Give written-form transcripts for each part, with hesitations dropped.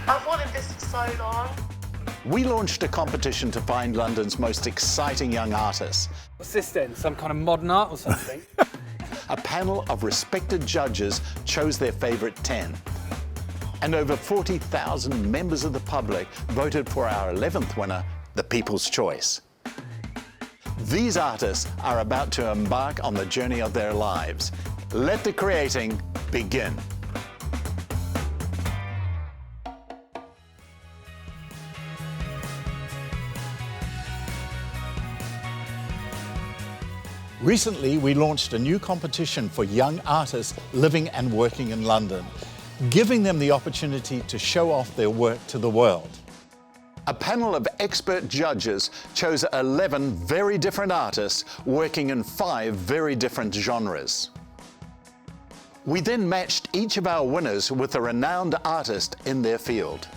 I've wanted this for so long. We launched a competition to find London's most exciting young artists. What's this then? Some kind of modern art or something? A panel of respected judges chose their favourite 10. And over 40,000 members of the public voted for our 11th winner, the People's Choice. These artists are about to embark on the journey of their lives. Let the creating begin. Recently, we launched a new competition for young artists living and working in London, giving them the opportunity to show off their work to the world. A panel of expert judges chose 11 very different artists working in 5 very different genres. We then matched each of our winners with a renowned artist in their field.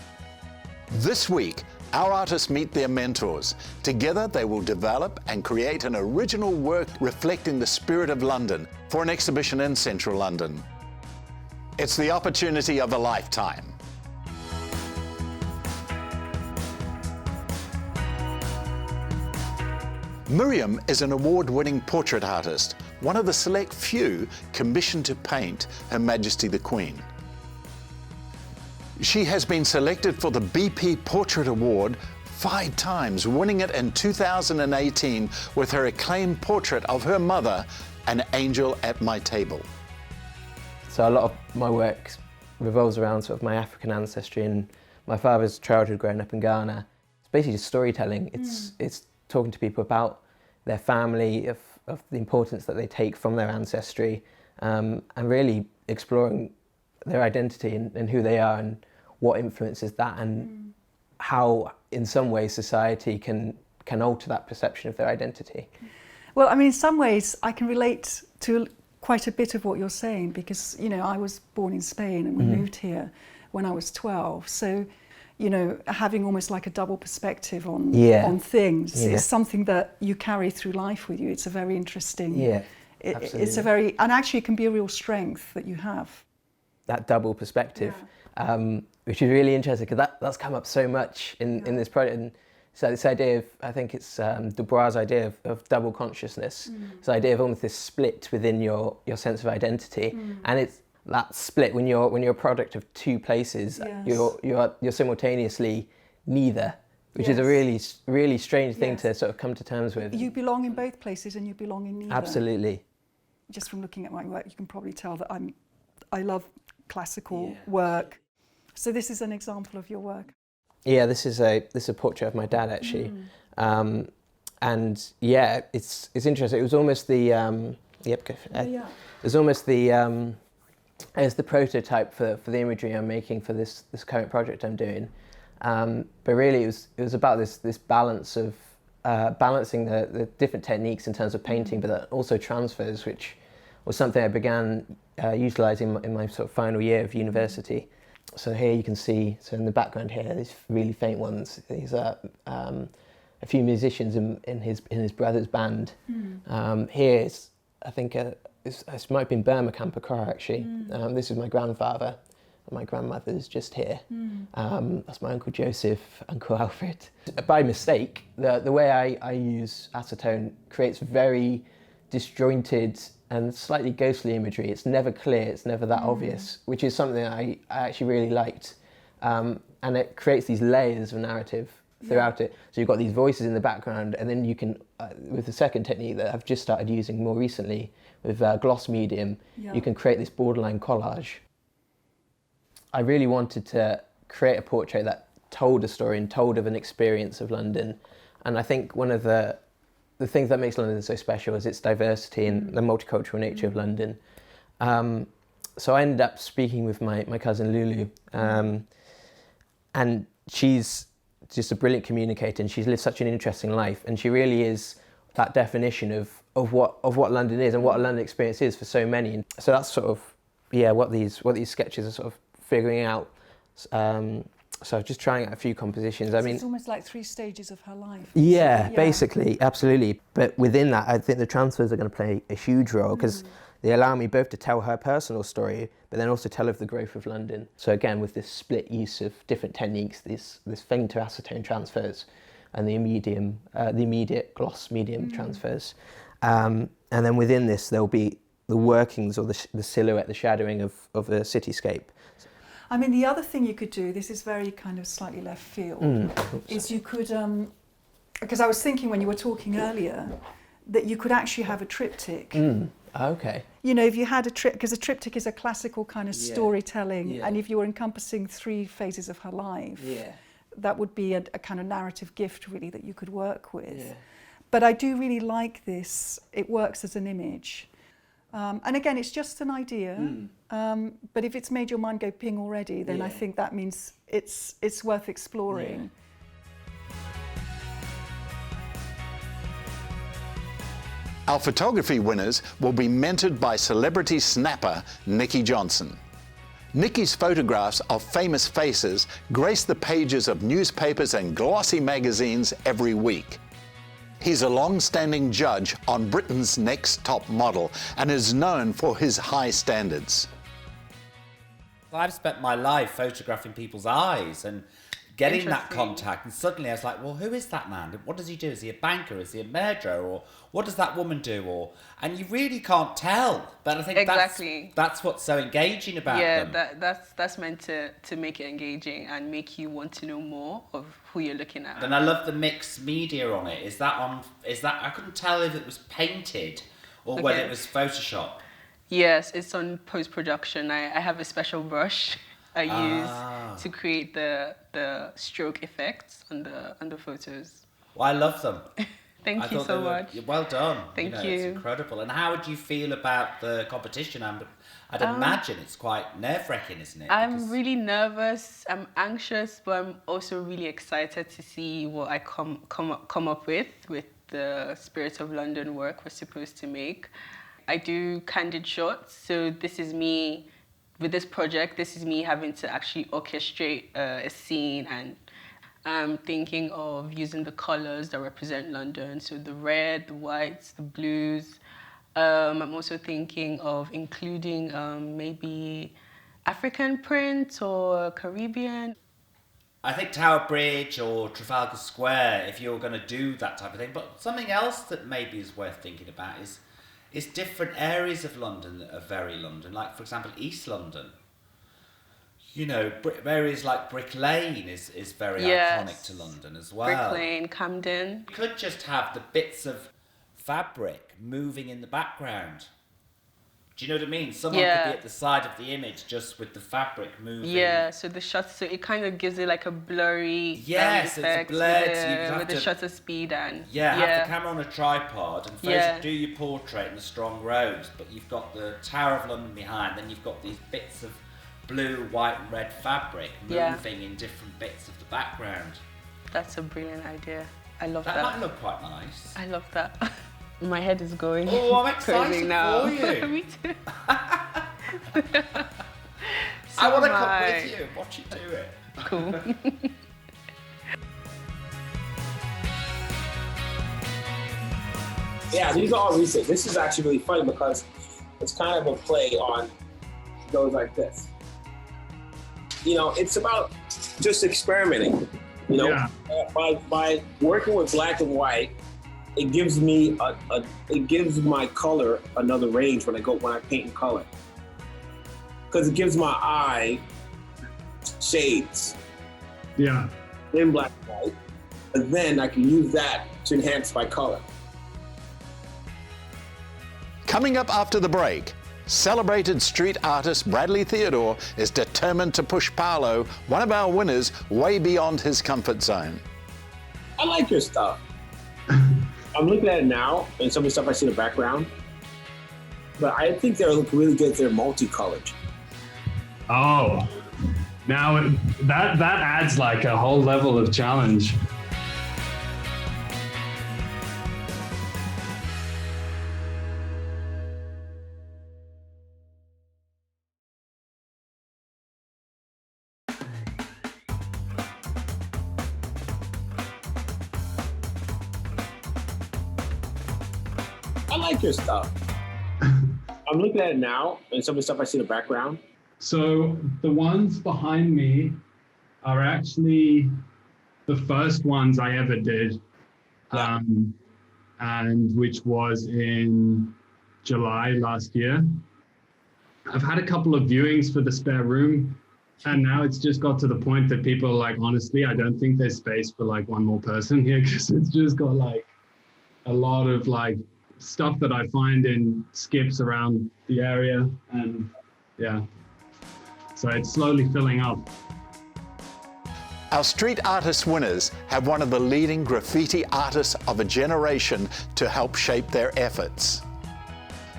This week, our artists meet their mentors. Together, they will develop and create an original work reflecting the spirit of London for an exhibition in central London. It's the opportunity of a lifetime. Miriam is an award-winning portrait artist, one of the select few commissioned to paint Her Majesty the Queen. She has been selected for the BP Portrait Award 5 times, winning it in 2018 with her acclaimed portrait of her mother, An Angel at My Table. So a lot of my work revolves around sort of my African ancestry and my father's childhood growing up in Ghana. It's basically just storytelling. It's talking to people about their family, of the importance that they take from their ancestry, and really exploring their identity and who they are and what influences that, and how in some ways society can alter that perception of their identity. Well, I mean, in some ways I can relate to quite a bit of what you're saying, because, you know, I was born in Spain and we moved here when I was 12. So, you know, having almost like a double perspective on things is something that you carry through life with you. It's a very interesting, it's a very, and actually it can be a real strength that you have. That double perspective, which is really interesting, because that's come up so much in this project. And so this idea of, I think it's Du Bois' idea of double consciousness, this idea of almost this split within your sense of identity, and it's that split when you're a product of 2 places, you're simultaneously neither, which is a really strange thing to sort of come to terms with. You belong in both places and you belong in neither. Absolutely. Just from looking at my work, you can probably tell that I love classical work. So this is an example of your work. Yeah, this is a portrait of my dad, actually, and yeah, it's interesting. It was almost the it was almost the as the prototype for the imagery I'm making for this current project I'm doing. But really, it was about this balance of balancing the different techniques in terms of painting, but that also transfers, which was something I began utilising in my sort of final year of university. So here you can see, so in the background here, these really faint ones. These are a few musicians in his brother's band. Here is, I think, this might have been Burma Kampakora, actually. This is my grandfather, and my grandmother's just here. That's my Uncle Joseph, Uncle Alfred. By mistake, the way I use acetone creates very disjointed and slightly ghostly imagery. It's never clear, it's never that obvious, which is something I actually really liked. And it creates these layers of narrative throughout it. So you've got these voices in the background, and then you can, with the second technique that I've just started using more recently, with gloss medium, you can create this borderline collage. I really wanted to create a portrait that told a story and told of an experience of London. And I think one of the things that makes London so special is its diversity and the multicultural nature of London. So I ended up speaking with my cousin Lulu, and she's just a brilliant communicator, and she's lived such an interesting life, and she really is that definition of what London is and what a London experience is for so many. And so that's sort of what these sketches are sort of figuring out. So just trying out a few compositions. I mean, it's almost like 3 stages of her life. Yeah, basically, absolutely. But within that, I think the transfers are going to play a huge role, because they allow me both to tell her personal story, but then also tell of the growth of London. So again, with this split use of different techniques, this faint to acetone transfers and the immediate gloss medium transfers. And then within this, there'll be the workings or the silhouette, the shadowing of a cityscape. I mean, the other thing you could do, this is very kind of slightly left field, is you could, because I was thinking when you were talking earlier, that you could actually have a triptych. Okay. You know, if you had a because a triptych is a classical kind of storytelling, and if you were encompassing 3 phases of her life, that would be a kind of narrative gift really that you could work with. Yeah. But I do really like this. It works as an image. And again, it's just an idea, but if it's made your mind go ping already, then I think that means it's worth exploring. Our photography winners will be mentored by celebrity snapper Nikki Johnson. Nikki's photographs of famous faces grace the pages of newspapers and glossy magazines every week. He's a long-standing judge on Britain's Next Top Model and is known for his high standards. I've spent my life photographing people's eyes and getting that contact, and suddenly I was like, well, who is that man? What does he do? Is he a banker? Is he a murderer? Or what does that woman do? And you really can't tell. But I think that's what's so engaging about them. Yeah, that's meant to make it engaging and make you want to know more of who you're looking at. And I love the mixed media on it. Is that I couldn't tell if it was painted or whether it was Photoshop. Yes, it's on post-production. I have a special brush I use to create the stroke effects on the photos. Well, I love them. Thank you so much. Well done. Thank you. It's incredible. And how would you feel about the competition? I'd imagine it's quite nerve-wracking, isn't it? I'm really nervous. I'm anxious, but I'm also really excited to see what I come up with the Spirit of London work we're supposed to make. I do candid shots, so this is me. With this project, this is me having to actually orchestrate a scene, and I'm thinking of using the colours that represent London, so the red, the whites, the blues. I'm also thinking of including maybe African print or Caribbean. I think Tower Bridge or Trafalgar Square, if you're going to do that type of thing. But something else that maybe is worth thinking about is different areas of London that are very London, like, for example, East London. You know, areas like Brick Lane is very iconic to London as well. Brick Lane, Camden. You could just have the bits of fabric moving in the background. Do you know what I mean? Someone could be at the side of the image just with the fabric moving. Yeah, so the shutter, so it kind of gives it like a blurry effect it's blurred with the shutter speed and have the camera on a tripod and do your portrait in the strong rose, but you've got the Tower of London behind, then you've got these bits of blue, white and red fabric moving in different bits of the background. That's a brilliant idea. I love that. That might look quite nice. I love that. My head is going. Oh, I'm excited now. for you. Me too. I want to come with you and watch you do it. Cool. Yeah, these are all recent. This is actually really funny because it's kind of a play on goes like this. You know, it's about just experimenting. You know, by working with black and white, it gives me it gives my color another range when I paint in color, because it gives my eye shades. Yeah. In black and white, and then I can use that to enhance my color. Coming up after the break, celebrated street artist Bradley Theodore is determined to push Paolo, one of our winners, way beyond his comfort zone. I like your stuff. I'm looking at it now, and some of the stuff I see in the background, but I think they look really good. They're multicolored. Oh, now that adds like a whole level of challenge. I like your stuff. I'm looking at it now, and some of the stuff I see in the background. So the ones behind me are actually the first ones I ever did, and which was in July last year. I've had a couple of viewings for the spare room, and now it's just got to the point that people are like, honestly, I don't think there's space for like one more person here, because it's just got like a lot of like stuff that I find in skips around the area, and yeah, so it's slowly filling up. Our Street Artist winners have one of the leading graffiti artists of a generation to help shape their efforts.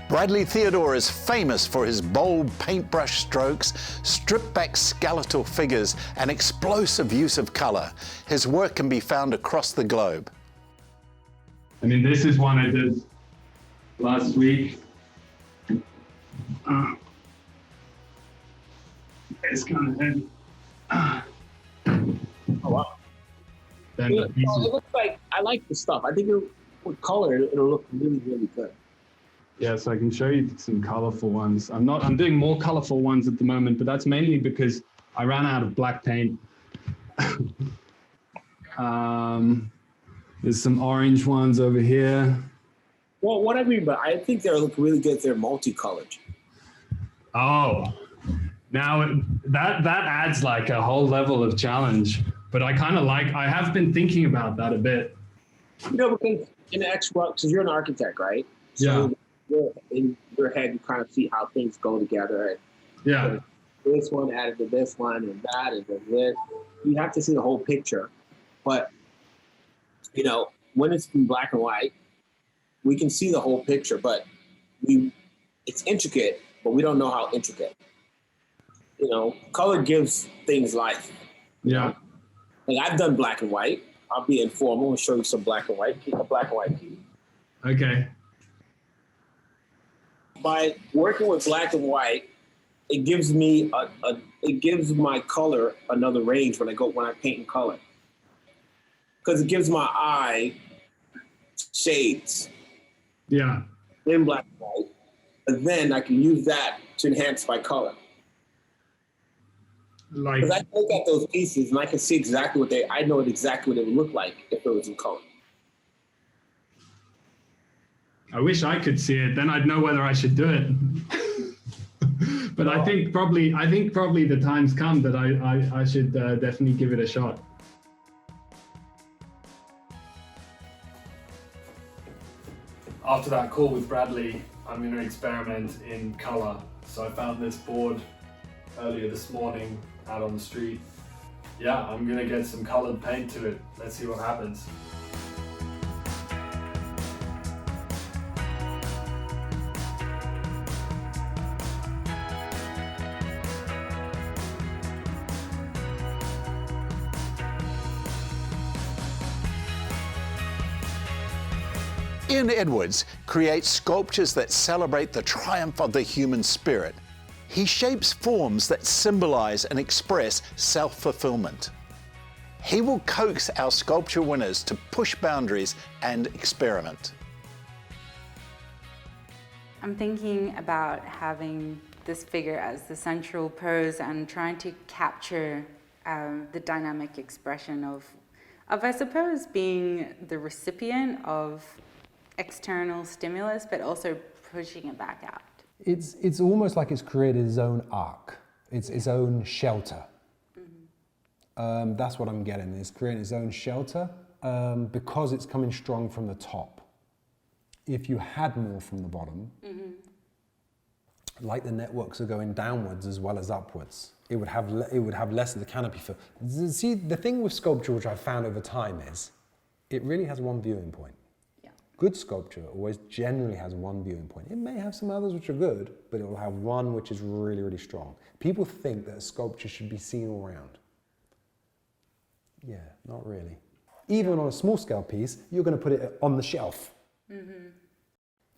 Bradley Theodore is famous for his bold paintbrush strokes, stripped-back skeletal figures, and explosive use of colour. His work can be found across the globe. I mean, this is one I did last week. It's kind of heavy. Oh, wow. Then It looks like, I like the stuff. I think with color, it'll look really, really good. Yeah, so I can show you some colorful ones. I'm doing more colorful ones at the moment, but that's mainly because I ran out of black paint. There's some orange ones over here. Well, what I mean, but I think they'll look really good if they're multicolored. Oh, now that adds like a whole level of challenge, but I kind of like, I have been thinking about that a bit. You know, because in the because you're an architect, right? Yeah. So in your head, you kind of see how things go together. And Yeah. this one added to this one and that and then this. You have to see the whole picture. But, you know, when it's in black and white, we can see the whole picture, but it's intricate, but we don't know how intricate. You know, color gives things life. Yeah. Like I've done black and white. I'll be informal and show you some black and white. Keep a black and white key. Okay. By working with black and white, it gives me it gives my color another range when I paint in color. Because it gives my eye shades. Yeah. In black and white. And then I can use that to enhance my color. Like, because I can look at those pieces and I can see exactly I know exactly what it would look like if it was in color. I wish I could see it, then I'd know whether I should do it. But I think probably the time's come that I should definitely give it a shot. After that call with Bradley, I'm going to experiment in color. So I found this board earlier this morning out on the street. Yeah, I'm going to get some colored paint to it. Let's see what happens. Ian Edwards creates sculptures that celebrate the triumph of the human spirit. He shapes forms that symbolize and express self-fulfillment. He will coax our sculpture winners to push boundaries and experiment. I'm thinking about having this figure as the central pose and trying to capture the dynamic expression of, I suppose, being the recipient of external stimulus, but also pushing it back out. It's almost like it's created its own arc, its own shelter. Mm-hmm. That's what I'm getting. It's creating its own shelter because it's coming strong from the top. If you had more from the bottom, mm-hmm. like the networks are going downwards as well as upwards, it would have less of the canopy feel. See, the thing with sculpture, which I've found over time, is it really has one viewing point. Good sculpture always generally has one viewing point. It may have some others which are good, but it will have one which is really, really strong. People think that a sculpture should be seen all around. Yeah, not really. Even on a small scale piece, you're going to put it on the shelf. Mm-hmm.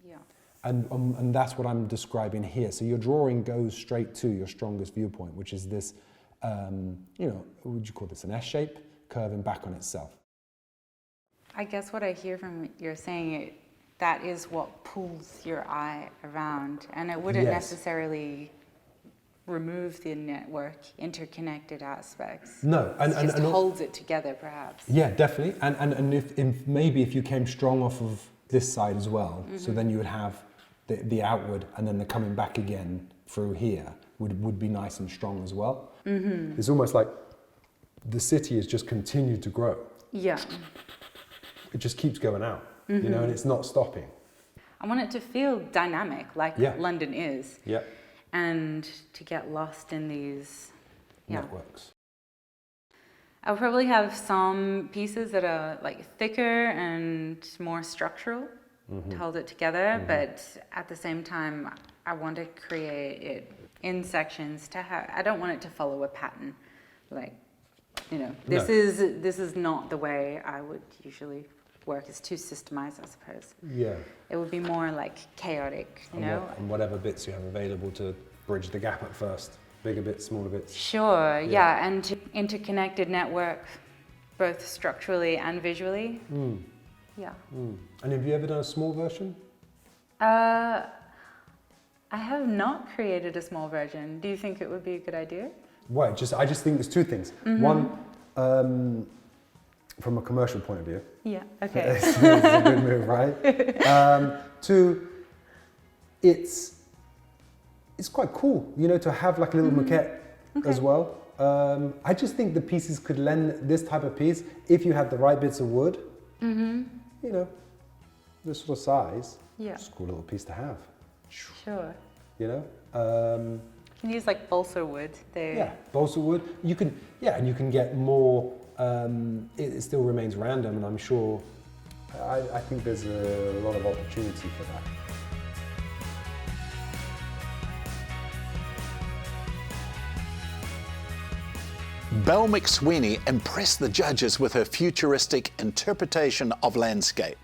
Yeah. And that's what I'm describing here. So your drawing goes straight to your strongest viewpoint, which is this, what would you call this, an S shape, curving back on itself. I guess what I hear from you're saying, that is what pulls your eye around, and it wouldn't necessarily remove the network interconnected aspects. No, and it just holds it together, perhaps. Yeah, definitely. And if maybe if you came strong off of this side as well, so then you would have the outward, and then the coming back again through here would be nice and strong as well. It's almost like the city has just continued to grow. Yeah. It just keeps going out, you know, and it's not stopping. I want it to feel dynamic, like London is. Yeah. And to get lost in these networks. I'll probably have some pieces that are like thicker and more structural to hold it together, but at the same time, I want to create it in sections to have, I don't want it to follow a pattern. Like, you know, this is not the way I would usually work. It's too systemized, I suppose. Yeah. It would be more like chaotic, you know? And whatever bits you have available to bridge the gap at first. Bigger bits, smaller bits. Sure, yeah, and interconnected network, both structurally and visually. Yeah. And have you ever done a small version? I have not created a small version. Do you think it would be a good idea? Well, I just think there's two things. One, from a commercial point of view. Yeah, okay. It's a good move, right? Two, it's quite cool, you know, to have like a little maquette as well. I just think the pieces could lend this type of piece, if you had the right bits of wood, you know, this sort of size, just a cool little piece to have. Sure. You know? You can use like balsa wood. Yeah, balsa wood. You can, and you can get more, it still remains random, and I'm sure, I think there's a lot of opportunity for that. Belle McSweeney impressed the judges with her futuristic interpretation of landscape.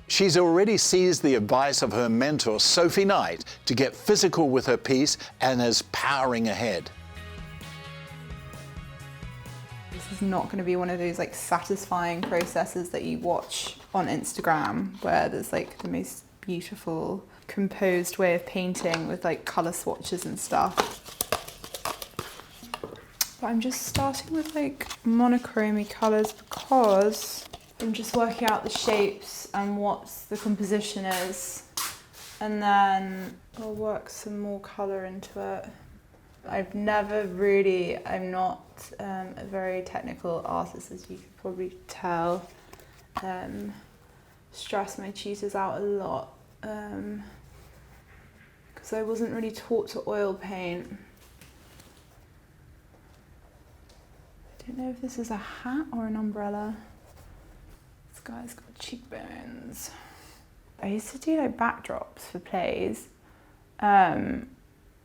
She's already seized the advice of her mentor, Sophie Knight, to get physical with her piece and is powering ahead. This is not going to be one of those like satisfying processes that you watch on Instagram where there's like the most beautiful composed way of painting with like colour swatches and stuff. But I'm just starting with like monochrome colours because I'm just working out the shapes and what the composition is, and then I'll work some more colour into it. I'm not a very technical artist, as you could probably tell. Stress my tutors out a lot because I wasn't really taught to oil paint. I don't know if this is a hat or an umbrella. This guy's got cheekbones. I used to do like backdrops for plays,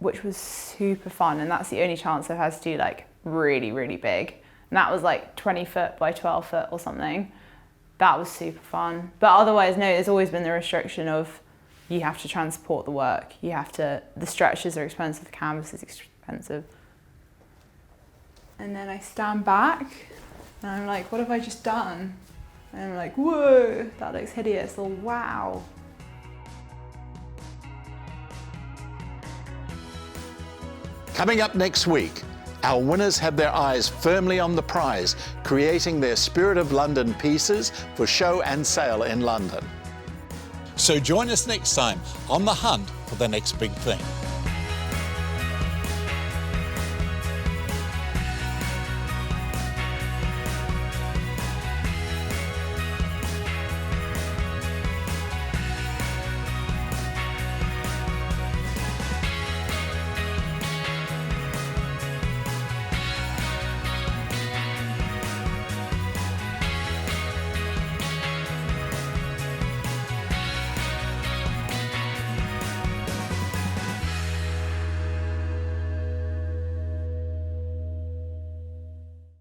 which was super fun, and that's the only chance I've had to do like really, really big. And that was like 20 foot by 12 foot or something. That was super fun. But otherwise, no, there's always been the restriction of you have to transport the work. The stretches are expensive, the canvas is expensive. And then I stand back and I'm like, what have I just done? And I'm like, whoa, that looks hideous, or wow. Coming up next week, our winners have their eyes firmly on the prize, creating their Spirit of London pieces for show and sale in London. So join us next time on the hunt for the next big thing.